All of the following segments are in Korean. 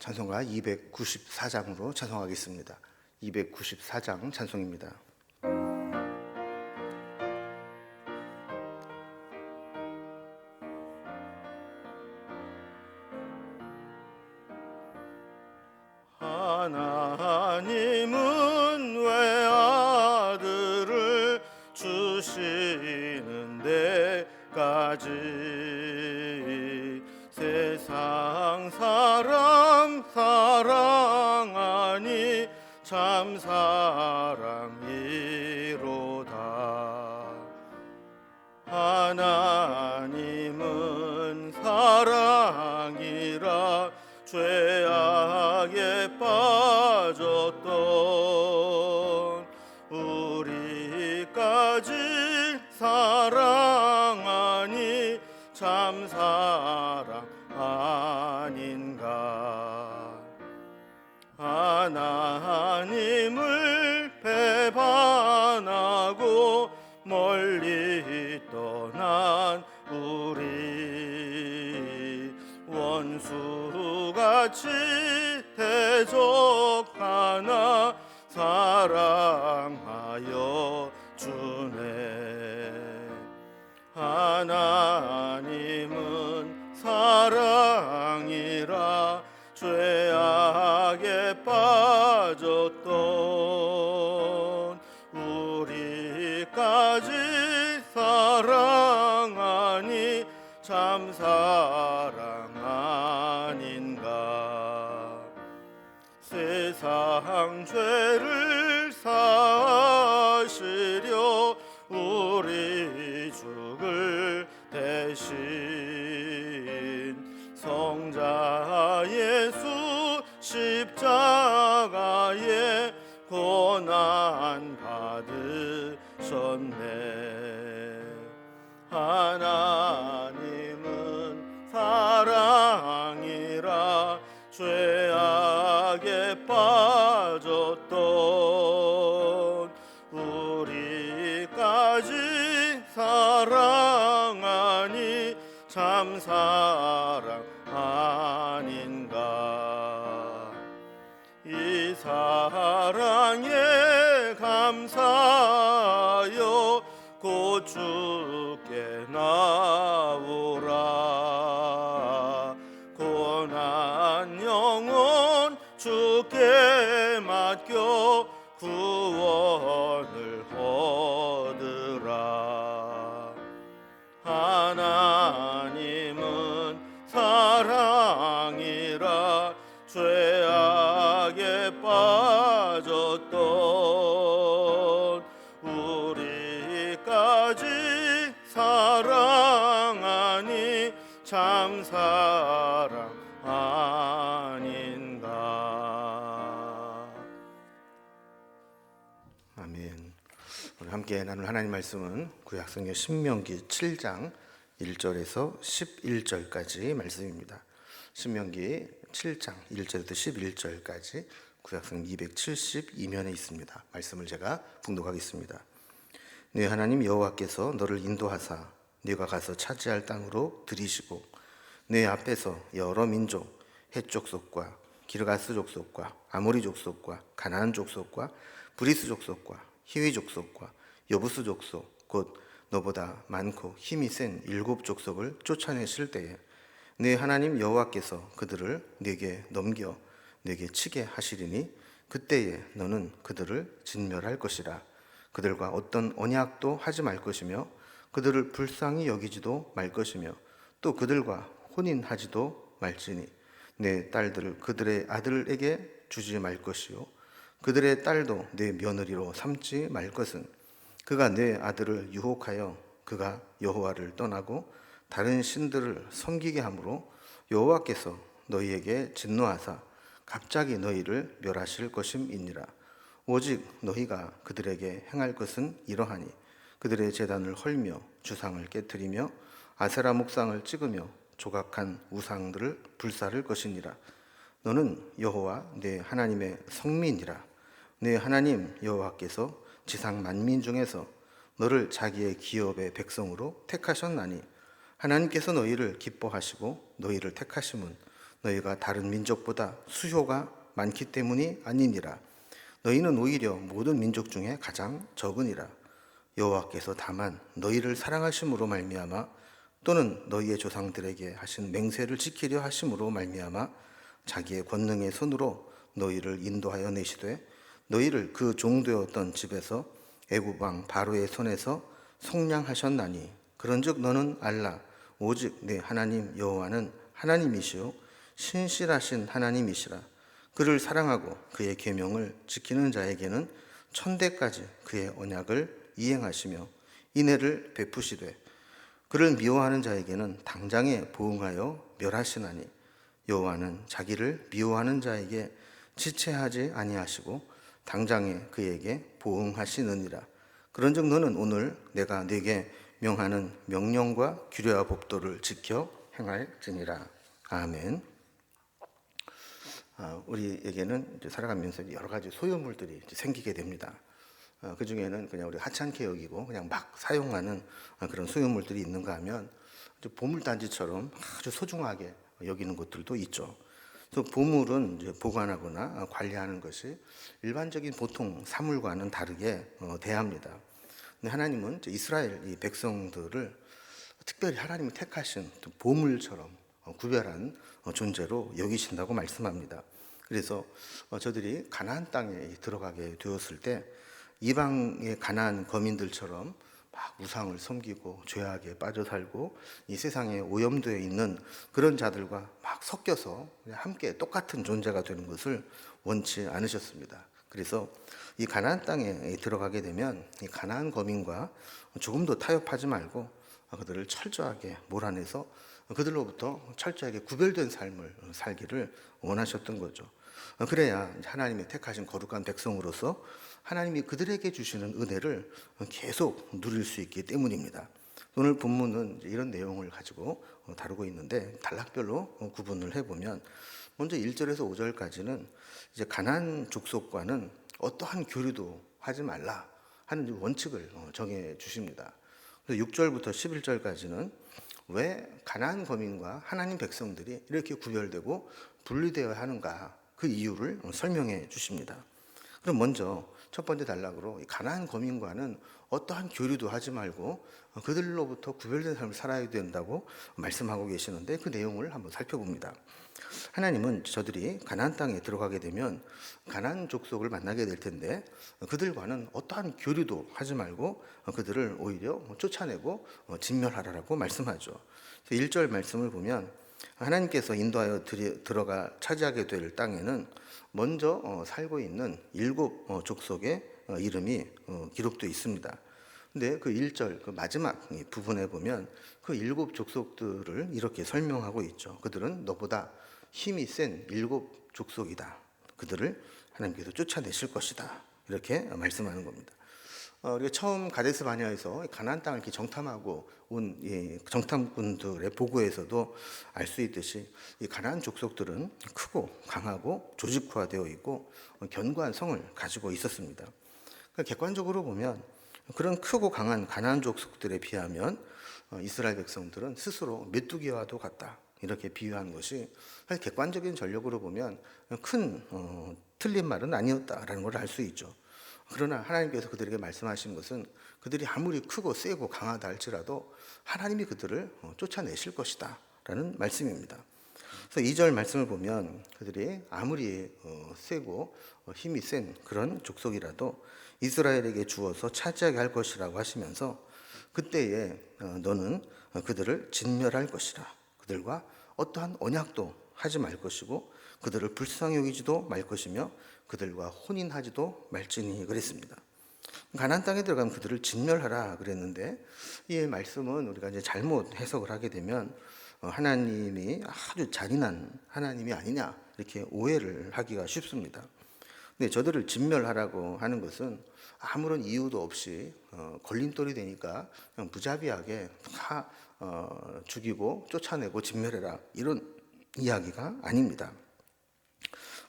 찬송가 294장으로 찬송하겠습니다. 294장 찬송입니다. 하나님은 왜 아들을 주시는 데까지 세상 사람 사랑하니 참 사랑이로다. 하나님은 사랑이라 죄악에 빠졌던 우리까지 사랑하니 참 사랑 아닌가. 하나님을 배반하고 멀리 떠난 우리 원수같이 대적하나 사랑하여 주네. 하나님은 사랑이라 죄악에 빠졌던 우리까지 사랑하니 참 사랑 아닌가. 세상 죄를 사시려 우리 죽을 대신 성자 예수 십자가에 고난 받으셨네. 하나님은 사랑이라 죄악에 빠졌던 우리까지 사랑하니 참 사랑 아닌가. 이 사랑에 감사하여 곧 주께 나오라. 고난 영혼 주께 맡겨 구원을 얻으라. 하나님은 사랑이라 죄악에 빠졌던 우리까지 사랑하니 참 사랑 아닌가. 아멘. 오늘 함께 나눌 하나님 말씀은 구약성경 신명기 7장 1절에서 11절까지 말씀입니다. 신명기 7장 1절부터 11절까지 구약성 272면에 있습니다. 말씀을 제가 봉독하겠습니다. 네 하나님 여호와께서 너를 인도하사 네가 가서 차지할 땅으로 들이시고 네 앞에서 여러 민족 헷 족속과 기르가스 족속과 아모리 족속과 가나안 족속과 브리스 족속과 히위 족속과 여부스 족속 곧 너보다 많고 힘이 센 7 족속을 쫓아내실 때에 네 하나님 여호와께서 그들을 네게 넘겨 네게 치게 하시리니 그때에 너는 그들을 진멸할 것이라. 그들과 어떤 언약도 하지 말 것이며 그들을 불쌍히 여기지도 말 것이며 또 그들과 혼인하지도 말지니 내 딸들을 그들의 아들에게 주지 말 것이요 그들의 딸도 내 며느리로 삼지 말 것은 그가 내 아들을 유혹하여 그가 여호와를 떠나고 다른 신들을 섬기게 하므로 여호와께서 너희에게 진노하사 갑자기 너희를 멸하실 것임이니라. 오직 너희가 그들에게 행할 것은 이러하니 그들의 제단을 헐며 주상을 깨뜨리며 아세라 목상을 찍으며 조각한 우상들을 불사를 것이니라. 너는 여호와 내 하나님의 성민이라. 내 하나님 여호와께서 지상 만민 중에서 너를 자기의 기업의 백성으로 택하셨나니 하나님께서 너희를 기뻐하시고 너희를 택하심은 너희가 다른 민족보다 수효가 많기 때문이 아니니라. 너희는 오히려 모든 민족 중에 가장 적으니라. 여호와께서 다만 너희를 사랑하심으로 말미암아 또는 너희의 조상들에게 하신 맹세를 지키려 하심으로 말미암아 자기의 권능의 손으로 너희를 인도하여 내시되 너희를 그 종되었던 집에서 애굽 왕 바로의 손에서 속량하셨나니 그런즉 너는 알라 오직 내 하나님 여호와는 하나님이시요 신실하신 하나님이시라. 그를 사랑하고 그의 계명을 지키는 자에게는 천대까지 그의 언약을 이행하시며 인애를 베푸시되 그를 미워하는 자에게는 당장에 보응하여 멸하시나니 여호와는 자기를 미워하는 자에게 지체하지 아니하시고 당장에 그에게 보응하시느니라. 그런즉 너는 오늘 내가 네게 명하는 명령과 규례와 법도를 지켜 행할지니라. 아멘. 우리에게는 이제 살아가면서 여러 가지 소유물들이 생기게 됩니다. 그 중에는 그냥 우리 하찮게 여기고 그냥 막 사용하는 그런 소유물들이 있는가 하면 보물단지처럼 아주 소중하게 여기는 것들도 있죠. 그래서 보물은 이제 보관하거나 관리하는 것이 일반적인 보통 사물과는 다르게 대합니다. 근데 하나님은 이스라엘 이 백성들을 특별히 하나님이 택하신 보물처럼 구별한 존재로 여기신다고 말씀합니다. 그래서 저들이 가나안 땅에 들어가게 되었을 때 이방의 가나안 거민들처럼 막 우상을 섬기고 죄악에 빠져 살고 이 세상에 오염되어 있는 그런 자들과 막 섞여서 함께 똑같은 존재가 되는 것을 원치 않으셨습니다. 그래서 이 가나안 땅에 들어가게 되면 이 가나안 거민과 조금도 타협하지 말고 그들을 철저하게 몰아내서 그들로부터 철저하게 구별된 삶을 살기를 원하셨던 거죠. 그래야 하나님의 택하신 거룩한 백성으로서 하나님이 그들에게 주시는 은혜를 계속 누릴 수 있기 때문입니다. 오늘 본문은 이런 내용을 가지고 다루고 있는데 단락별로 구분을 해보면 먼저 1절에서 5절까지는 이제 가나안 족속과는 어떠한 교류도 하지 말라 하는 원칙을 정해 주십니다. 6절부터 11절까지는 왜 가나안 거민과 하나님 백성들이 이렇게 구별되고 분리되어야 하는가 그 이유를 설명해 주십니다. 그럼 먼저 첫 번째 단락으로 가나안 거민과는 어떠한 교류도 하지 말고 그들로부터 구별된 삶을 살아야 된다고 말씀하고 계시는데 그 내용을 한번 살펴봅니다. 하나님은 저들이 가나안 땅에 들어가게 되면 가나안 족속을 만나게 될 텐데 그들과는 어떠한 교류도 하지 말고 그들을 오히려 쫓아내고 진멸하라라고 말씀하죠. 1절 말씀을 보면 하나님께서 인도하여 들어가 차지하게 될 땅에는 먼저 살고 있는 7 족속의 이름이 기록되어 있습니다. 근데 그 1절 그 마지막 부분에 보면 그 7 족속들을 이렇게 설명하고 있죠. 그들은 너보다 힘이 센 7 족속이다. 그들을 하나님께서 쫓아내실 것이다. 이렇게 말씀하는 겁니다. 우리가 처음 가데스 바네아에서 가나안 땅을 이렇게 정탐하고 온 정탐꾼들의 보고에서도 알 수 있듯이 이 가나안 족속들은 크고 강하고 조직화되어 있고 견고한 성을 가지고 있었습니다. 그러니까 객관적으로 보면 그런 크고 강한 가나안 족속들에 비하면 이스라엘 백성들은 스스로 메뚜기와도 같다. 이렇게 비유한 것이 사실 객관적인 전력으로 보면 큰 틀린 말은 아니었다라는 걸 알 수 있죠. 그러나 하나님께서 그들에게 말씀하신 것은 그들이 아무리 크고 세고 강하다 할지라도 하나님이 그들을 쫓아내실 것이다 라는 말씀입니다. 그래서 2절 말씀을 보면 그들이 아무리 세고 힘이 센 그런 족속이라도 이스라엘에게 주어서 차지하게 할 것이라고 하시면서 그때에 너는 그들을 진멸할 것이라. 그들과 어떠한 언약도 하지 말 것이고 그들을 불쌍히 여기지도 말 것이며 그들과 혼인하지도 말지니 그랬습니다. 가나안 땅에 들어가면 그들을 진멸하라 그랬는데 이 말씀은 우리가 이제 잘못 해석을 하게 되면 하나님이 아주 잔인한 하나님이 아니냐 이렇게 오해를 하기가 쉽습니다. 근데 저들을 진멸하라고 하는 것은 아무런 이유도 없이 걸림돌이 되니까 그냥 무자비하게 다 죽이고 쫓아내고 진멸해라 이런 이야기가 아닙니다.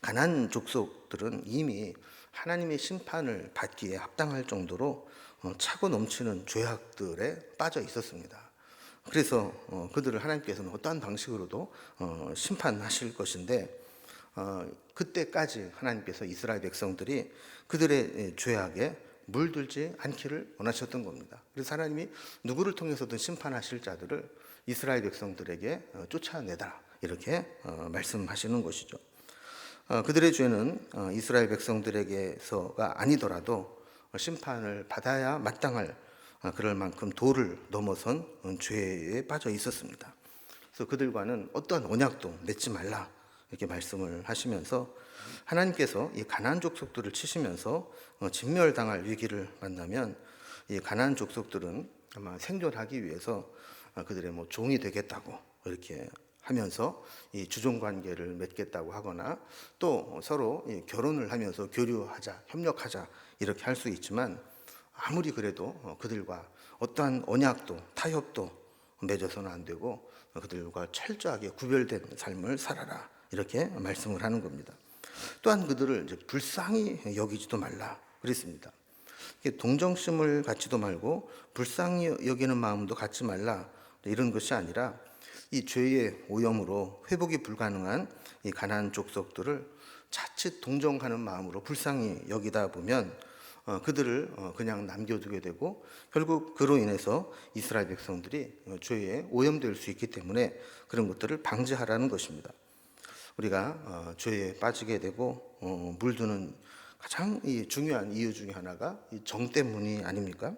가나안 족속들은 이미 하나님의 심판을 받기에 합당할 정도로 차고 넘치는 죄악들에 빠져 있었습니다. 그래서 그들을 하나님께서는 어떠한 방식으로도 심판하실 것인데, 그때까지 하나님께서 이스라엘 백성들이 그들의 죄악에 물들지 않기를 원하셨던 겁니다. 그래서 하나님이 누구를 통해서든 심판하실 자들을 이스라엘 백성들에게 쫓아내다, 이렇게 말씀하시는 것이죠. 그들의 죄는 이스라엘 백성들에게서가 아니더라도 심판을 받아야 마땅할 그럴 만큼 도를 넘어선 죄에 빠져 있었습니다. 그래서 그들과는 어떠한 언약도 맺지 말라, 이렇게 말씀을 하시면서 하나님께서 이 가나안 족속들을 치시면서 진멸당할 위기를 만나면 이 가나안 족속들은 아마 생존하기 위해서 그들의 종이 되겠다고 이렇게 하면서 이 주종 관계를 맺겠다고 하거나 또 서로 결혼을 하면서 교류하자, 협력하자, 이렇게 할 수 있지만, 아무리 그래도 그들과 어떠한 언약도 타협도 맺어서는 안 되고 그들과 철저하게 구별된 삶을 살아라, 이렇게 말씀을 하는 겁니다. 또한 그들을 이제 불쌍히 여기지도 말라 그랬습니다. 동정심을 갖지도 말고 불쌍히 여기는 마음도 갖지 말라, 이런 것이 아니라 이 죄의 오염으로 회복이 불가능한 이 가나안 족속들을 자칫 동정하는 마음으로 불쌍히 여기다 보면 그들을 그냥 남겨두게 되고, 결국 그로 인해서 이스라엘 백성들이 죄에 오염될 수 있기 때문에 그런 것들을 방지하라는 것입니다. 우리가 죄에 빠지게 되고 물드는 가장 중요한 이유 중에 하나가 이 정 때문이 아닙니까?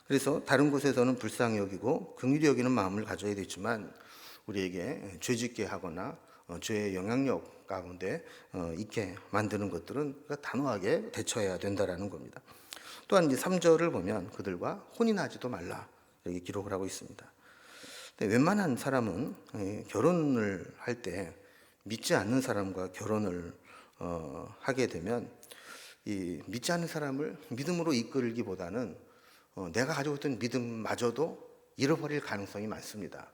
그래서 다른 곳에서는 불쌍히 여기고 긍휼히 여기는 마음을 가져야 되지만, 우리에게 죄짓게 하거나 죄의 영향력 가운데 있게 만드는 것들은 단호하게 대처해야 된다라는 겁니다. 또한 이제 3절을 보면 그들과 혼인하지도 말라, 이렇게 기록을 하고 있습니다. 근데 웬만한 사람은 결혼을 할 때 믿지 않는 사람과 결혼을 하게 되면 이 믿지 않는 사람을 믿음으로 이끌기보다는 내가 가지고 있던 믿음마저도 잃어버릴 가능성이 많습니다.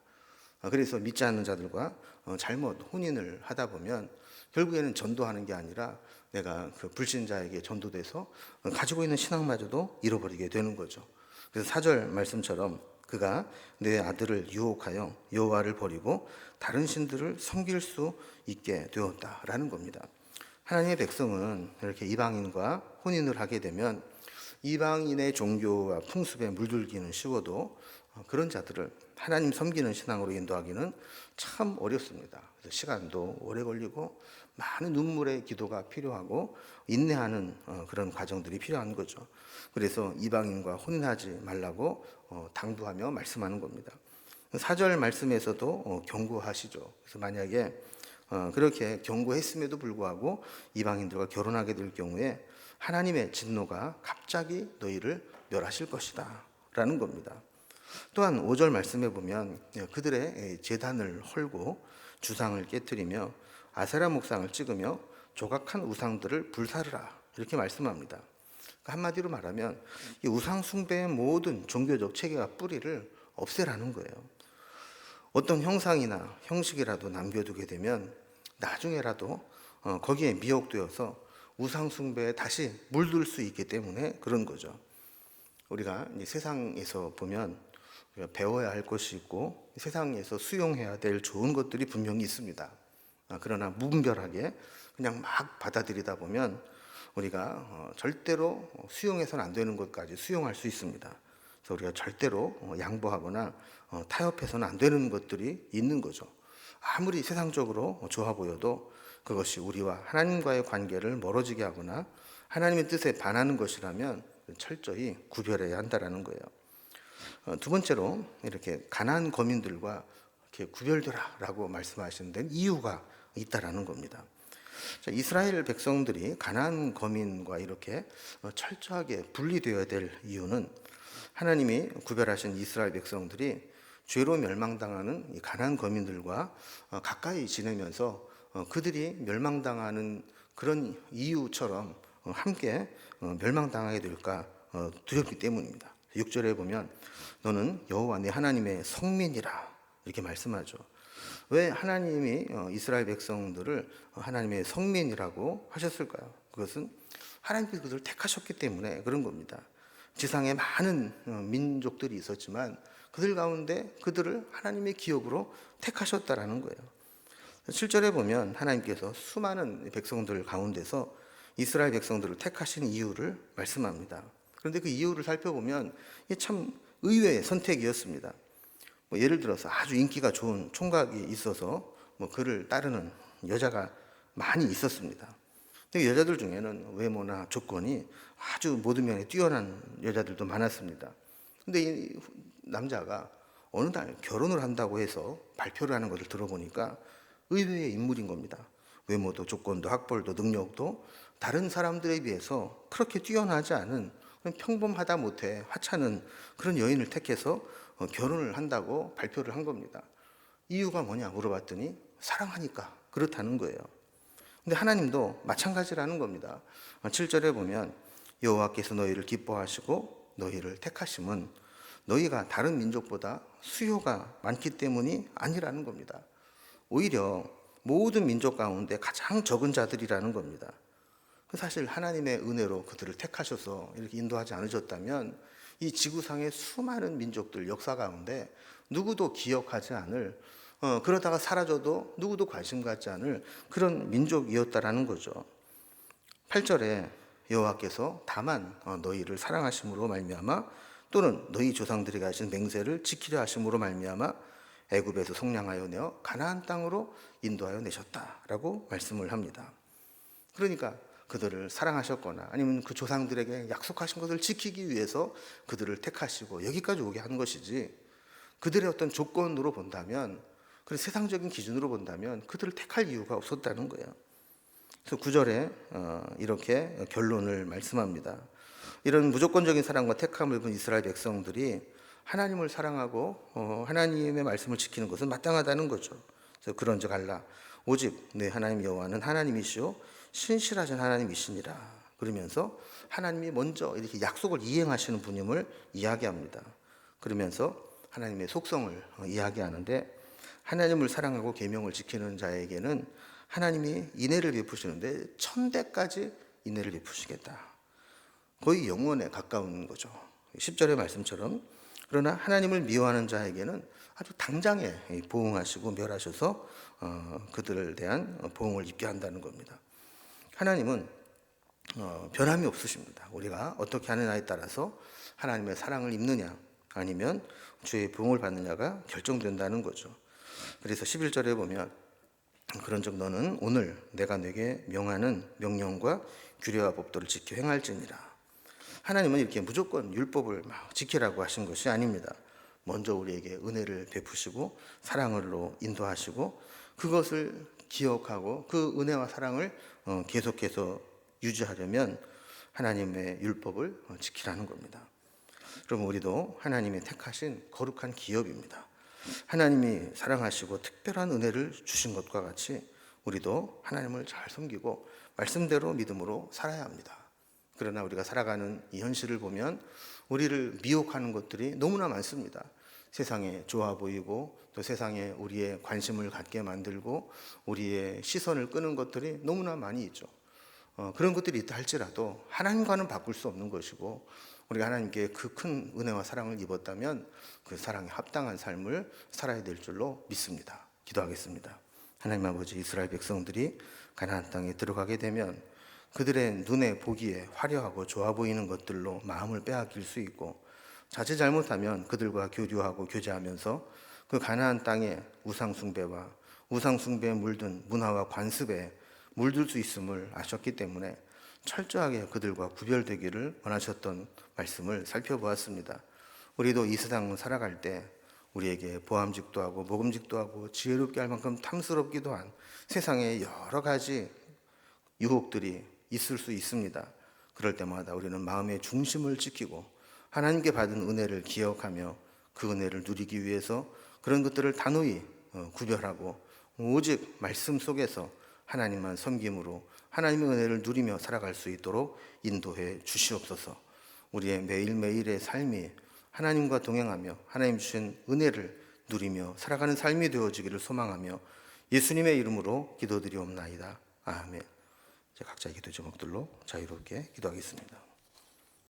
그래서 믿지 않는 자들과 잘못 혼인을 하다 보면 결국에는 전도하는 게 아니라 내가 그 불신자에게 전도돼서 가지고 있는 신앙마저도 잃어버리게 되는 거죠. 그래서 4절 말씀처럼 그가 내 아들을 유혹하여 여호와를 버리고 다른 신들을 섬길 수 있게 되었다라는 겁니다. 하나님의 백성은 이렇게 이방인과 혼인을 하게 되면 이방인의 종교와 풍습에 물들기는 쉬워도 그런 자들을 하나님 섬기는 신앙으로 인도하기는 참 어렵습니다. 그래서 시간도 오래 걸리고 많은 눈물의 기도가 필요하고 인내하는 그런 과정들이 필요한 거죠. 그래서 이방인과 혼인하지 말라고 당부하며 말씀하는 겁니다. 4절 말씀에서도 경고하시죠. 그래서 만약에 그렇게 경고했음에도 불구하고 이방인들과 결혼하게 될 경우에 하나님의 진노가 갑자기 너희를 멸하실 것이다 라는 겁니다. 또한 5절 말씀에 보면 그들의 제단을 헐고 주상을 깨뜨리며 아세라 목상을 찍으며 조각한 우상들을 불사르라, 이렇게 말씀합니다. 한마디로 말하면 이 우상 숭배의 모든 종교적 체계와 뿌리를 없애라는 거예요. 어떤 형상이나 형식이라도 남겨두게 되면 나중에라도 거기에 미혹되어서 우상 숭배에 다시 물들 수 있기 때문에 그런 거죠. 우리가 세상에서 보면 우리가 배워야 할 것이 있고 세상에서 수용해야 될 좋은 것들이 분명히 있습니다. 그러나 무분별하게 그냥 막 받아들이다 보면 우리가 절대로 수용해서는 안 되는 것까지 수용할 수 있습니다. 그래서 우리가 절대로 양보하거나 타협해서는 안 되는 것들이 있는 거죠. 아무리 세상적으로 좋아 보여도 그것이 우리와 하나님과의 관계를 멀어지게 하거나 하나님의 뜻에 반하는 것이라면 철저히 구별해야 한다라는 거예요. 두 번째로 이렇게 가나안 거민들과 이렇게 구별되라라고 말씀하시는 데는 이유가 있다라는 겁니다. 자, 이스라엘 백성들이 가나안 거민과 이렇게 철저하게 분리되어야 될 이유는 하나님이 구별하신 이스라엘 백성들이 죄로 멸망당하는 이 가나안 거민들과 가까이 지내면서 그들이 멸망당하는 그런 이유처럼 함께 멸망당하게 될까 두렵기 때문입니다. 6절에 보면 너는 여호와 내 하나님의 성민이라, 이렇게 말씀하죠. 왜 하나님이 이스라엘 백성들을 하나님의 성민이라고 하셨을까요? 그것은 하나님께서 그들을 택하셨기 때문에 그런 겁니다. 지상에 많은 민족들이 있었지만 그들 가운데 그들을 하나님의 기업으로 택하셨다라는 거예요. 7절에 보면 하나님께서 수많은 백성들 가운데서 이스라엘 백성들을 택하신 이유를 말씀합니다. 그런데 그 이유를 살펴보면 이게 참 의외의 선택이었습니다. 예를 들어서 아주 인기가 좋은 총각이 있어서 그를 따르는 여자가 많이 있었습니다. 근데 여자들 중에는 외모나 조건이 아주 모든 면에 뛰어난 여자들도 많았습니다. 근데 이 남자가 어느 날 결혼을 한다고 해서 발표를 하는 것을 들어보니까 의외의 인물인 겁니다. 외모도 조건도 학벌도 능력도 다른 사람들에 비해서 그렇게 뛰어나지 않은 평범하다 못해 하찮은 그런 여인을 택해서 결혼을 한다고 발표를 한 겁니다. 이유가 뭐냐 물어봤더니 사랑하니까 그렇다는 거예요. 근데 하나님도 마찬가지라는 겁니다. 7절에 보면 여호와께서 너희를 기뻐하시고 너희를 택하심은 너희가 다른 민족보다 수요가 많기 때문이 아니라는 겁니다. 오히려 모든 민족 가운데 가장 적은 자들이라는 겁니다. 사실 하나님의 은혜로 그들을 택하셔서 이렇게 인도하지 않으셨다면 이 지구상의 수많은 민족들 역사 가운데 누구도 기억하지 않을 그러다가 사라져도 누구도 관심 갖지 않을 그런 민족이었다라는 거죠. 8절에 여호와께서 다만 너희를 사랑하심으로 말미암아 또는 너희 조상들이 가진 맹세를 지키려 하심으로 말미암아 애굽에서 속량하여 내어 가나안 땅으로 인도하여 내셨다라고 말씀을 합니다. 그러니까 그들을 사랑하셨거나 아니면 그 조상들에게 약속하신 것을 지키기 위해서 그들을 택하시고 여기까지 오게 한 것이지, 그들의 어떤 조건으로 본다면, 그런 세상적인 기준으로 본다면 그들을 택할 이유가 없었다는 거예요. 그래서 9절에 이렇게 결론을 말씀합니다. 이런 무조건적인 사랑과 택함을 본 이스라엘 백성들이 하나님을 사랑하고 하나님의 말씀을 지키는 것은 마땅하다는 거죠. 그래서 그런즉 알라 오직 내 하나님 여호와는 하나님이시오 신실하신 하나님이시니라. 그러면서 하나님이 먼저 이렇게 약속을 이행하시는 분임을 이야기합니다. 그러면서 하나님의 속성을 이야기하는데, 하나님을 사랑하고 계명을 지키는 자에게는 하나님이 인애를 베푸시는데 1000대까지 인애를 베푸시겠다. 거의 영원에 가까운 거죠. 10절의 말씀처럼 그러나 하나님을 미워하는 자에게는 아주 당장에 보응하시고 멸하셔서 그들에 대한 보응을 입게 한다는 겁니다. 하나님은 변함이 없으십니다. 우리가 어떻게 하느냐에 따라서 하나님의 사랑을 입느냐 아니면 주의 보응을 받느냐가 결정된다는 거죠. 그래서 11절에 보면 그런즉 너는 오늘 내가 네게 명하는 명령과 규례와 법도를 지켜 행할지니라. 하나님은 이렇게 무조건 율법을 막 지키라고 하신 것이 아닙니다. 먼저 우리에게 은혜를 베푸시고 사랑으로 인도하시고 그것을 기억하고 그 은혜와 사랑을 계속해서 유지하려면 하나님의 율법을 지키라는 겁니다. 그럼 우리도 하나님의 택하신 거룩한 기업입니다. 하나님이 사랑하시고 특별한 은혜를 주신 것과 같이 우리도 하나님을 잘 섬기고 말씀대로 믿음으로 살아야 합니다. 그러나 우리가 살아가는 이 현실을 보면 우리를 미혹하는 것들이 너무나 많습니다. 세상에 좋아 보이고 또 세상에 우리의 관심을 갖게 만들고 우리의 시선을 끄는 것들이 너무나 많이 있죠. 그런 것들이 있다 할지라도 하나님과는 바꿀 수 없는 것이고, 우리가 하나님께 그 큰 은혜와 사랑을 입었다면 그 사랑에 합당한 삶을 살아야 될 줄로 믿습니다. 기도하겠습니다. 하나님 아버지, 이스라엘 백성들이 가나안 땅에 들어가게 되면 그들의 눈에 보기에 화려하고 좋아 보이는 것들로 마음을 빼앗길 수 있고, 자칫 잘못하면 그들과 교류하고 교제하면서 그 가나안 땅에 우상숭배와 우상숭배에 물든 문화와 관습에 물들 수 있음을 아셨기 때문에 철저하게 그들과 구별되기를 원하셨던 말씀을 살펴보았습니다. 우리도 이 세상을 살아갈 때 우리에게 보암직도 하고 먹음직도 하고 지혜롭게 할 만큼 탐스럽기도 한 세상의 여러 가지 유혹들이 있을 수 있습니다. 그럴 때마다 우리는 마음의 중심을 지키고 하나님께 받은 은혜를 기억하며 그 은혜를 누리기 위해서 그런 것들을 단호히 구별하고 오직 말씀 속에서 하나님만 섬김으로 하나님의 은혜를 누리며 살아갈 수 있도록 인도해 주시옵소서. 우리의 매일매일의 삶이 하나님과 동행하며 하나님 주신 은혜를 누리며 살아가는 삶이 되어지기를 소망하며 예수님의 이름으로 기도드리옵나이다. 아멘. 각자의 기도 제목들로 자유롭게 기도하겠습니다.